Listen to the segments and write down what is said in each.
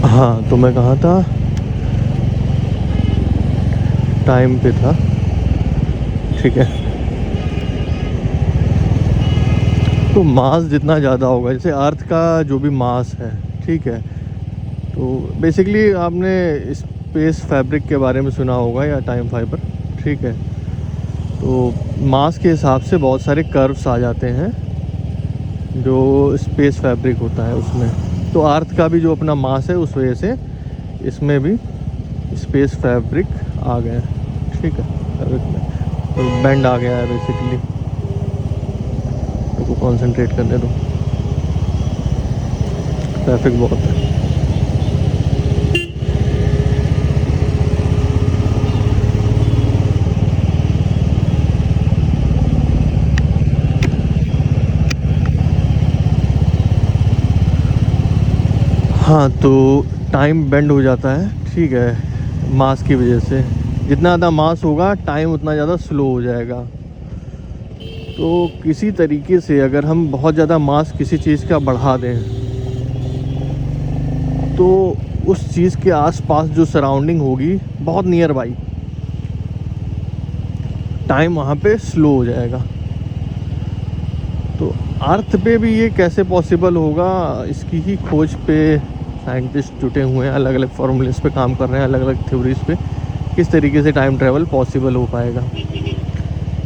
हाँ, तो मैं कहाँ था? टाइम पे था। ठीक है। तो मास जितना ज़्यादा होगा, जैसे अर्थ का जो भी मास है, ठीक है, तो बेसिकली आपने स्पेस फैब्रिक के बारे में सुना होगा या टाइम फाइबर। ठीक है। तो मास के हिसाब से बहुत सारे कर्व्स आ जाते हैं जो स्पेस फैब्रिक होता है उसमें। तो अर्थ का भी जो अपना मास है उस वजह से इसमें भी स्पेस फैब्रिक आ गया है। ठीक है। फैब्रिक में तो बेंड आ गया है बेसिकली। को कंसंट्रेट करने दो, ट्रैफिक बहुत है। हाँ, तो टाइम बेंड हो जाता है, ठीक है, मास की वजह से। जितना ज़्यादा मास होगा टाइम उतना ज़्यादा स्लो हो जाएगा। तो किसी तरीके से अगर हम बहुत ज़्यादा मास किसी चीज़ का बढ़ा दें तो उस चीज़ के आसपास जो सराउंडिंग होगी बहुत नियर बाई, टाइम वहाँ पे स्लो हो जाएगा। तो अर्थ पे भी ये कैसे पॉसिबल होगा, इसकी ही खोज पे साइंटिस्ट जुटे हुए हैं, अलग अलग फार्मूलेस पे काम कर रहे हैं, अलग अलग थ्योरीज पे किस तरीके से टाइम ट्रैवल पॉसिबल हो पाएगा।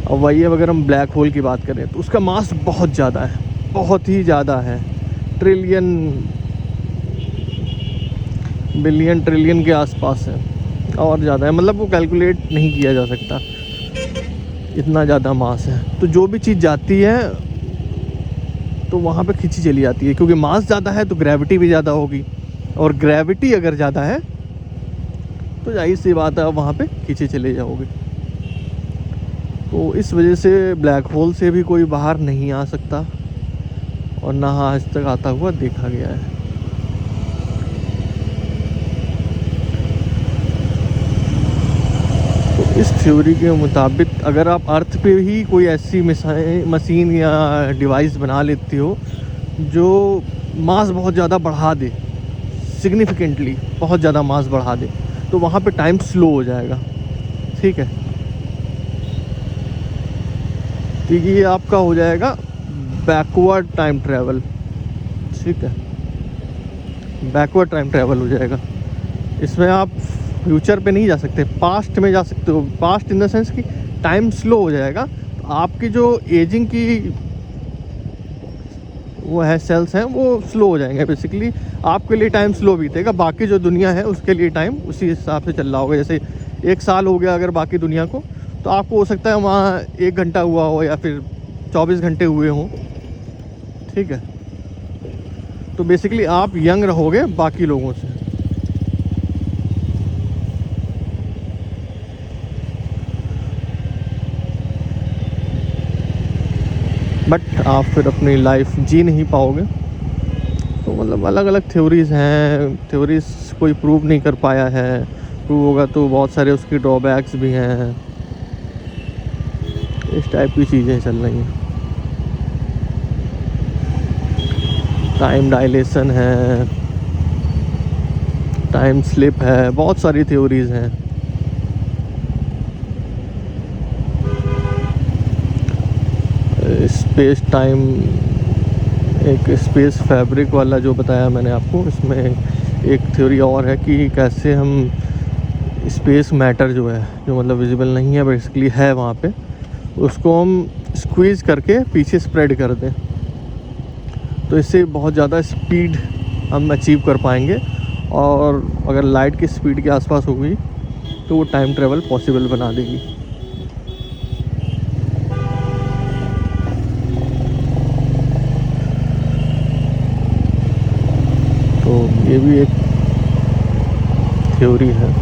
अब वही, अब अगर हम ब्लैक होल की बात करें तो उसका मास बहुत ज़्यादा है, बहुत ही ज़्यादा है, ट्रिलियन बिलियन ट्रिलियन के आसपास है, और ज़्यादा है, मतलब वो कैलकुलेट नहीं किया जा सकता, इतना ज़्यादा मास है। तो जो भी चीज़ जाती है तो वहाँ पे खींची चली जाती है, क्योंकि मास ज़्यादा है तो ग्रेविटी भी ज़्यादा होगी, और ग्रेविटी अगर ज़्यादा है तो जाहिर सी बात है आप वहाँ पे खींचे चले जाओगे। तो इस वजह से ब्लैक होल से भी कोई बाहर नहीं आ सकता, और ना आज तक आता हुआ देखा गया है। तो इस थ्योरी के मुताबिक अगर आप अर्थ पे ही कोई ऐसी मशीन या डिवाइस बना लेते हो जो मास बहुत ज़्यादा बढ़ा दे, सिग्निफिकेंटली बहुत ज़्यादा मास बढ़ा दे, तो वहाँ पे टाइम स्लो हो जाएगा। ठीक है। तो ये आपका हो जाएगा बैकवर्ड टाइम ट्रैवल। ठीक है, बैकवर्ड टाइम ट्रैवल हो जाएगा। इसमें आप फ्यूचर पे नहीं जा सकते, पास्ट में जा सकते हो। पास्ट इन द सेंस कि टाइम स्लो हो जाएगा, तो आपकी जो एजिंग की वो है सेल्स हैं वो स्लो हो जाएंगे। बेसिकली आपके लिए टाइम स्लो बीतेगा, बाकी जो दुनिया है उसके लिए टाइम उसी हिसाब से चल रहा होगा। जैसे 1 साल हो गया अगर बाकी दुनिया को, तो आपको हो सकता है वहाँ 1 घंटा हुआ हो या फिर 24 घंटे हुए हों। ठीक है। तो बेसिकली आप यंग रहोगे बाकी लोगों से। बट आप फिर अपनी लाइफ जी नहीं पाओगे। तो मतलब अलग अलग थ्योरीज़ हैं, थ्योरीज कोई प्रूव नहीं कर पाया है। प्रूव होगा तो बहुत सारे उसकी ड्रॉबैक्स भी हैं। इस टाइप की चीज़ें चल रही हैं। टाइम डायलेशन है, टाइम स्लिप है, बहुत सारी थ्योरीज़ हैं। स्पेस टाइम, एक स्पेस फैब्रिक वाला जो बताया मैंने आपको, इसमें एक थ्योरी और है कि कैसे हम स्पेस मैटर जो है, जो मतलब विजिबल नहीं है बेसिकली है वहाँ पे, उसको हम स्क्वीज़ करके पीछे स्प्रेड कर दें, तो इससे बहुत ज़्यादा स्पीड हम अचीव कर पाएंगे। और अगर लाइट की स्पीड के आसपास होगी तो वो टाइम ट्रैवल पॉसिबल बना देगी। तो ये भी एक थ्योरी है।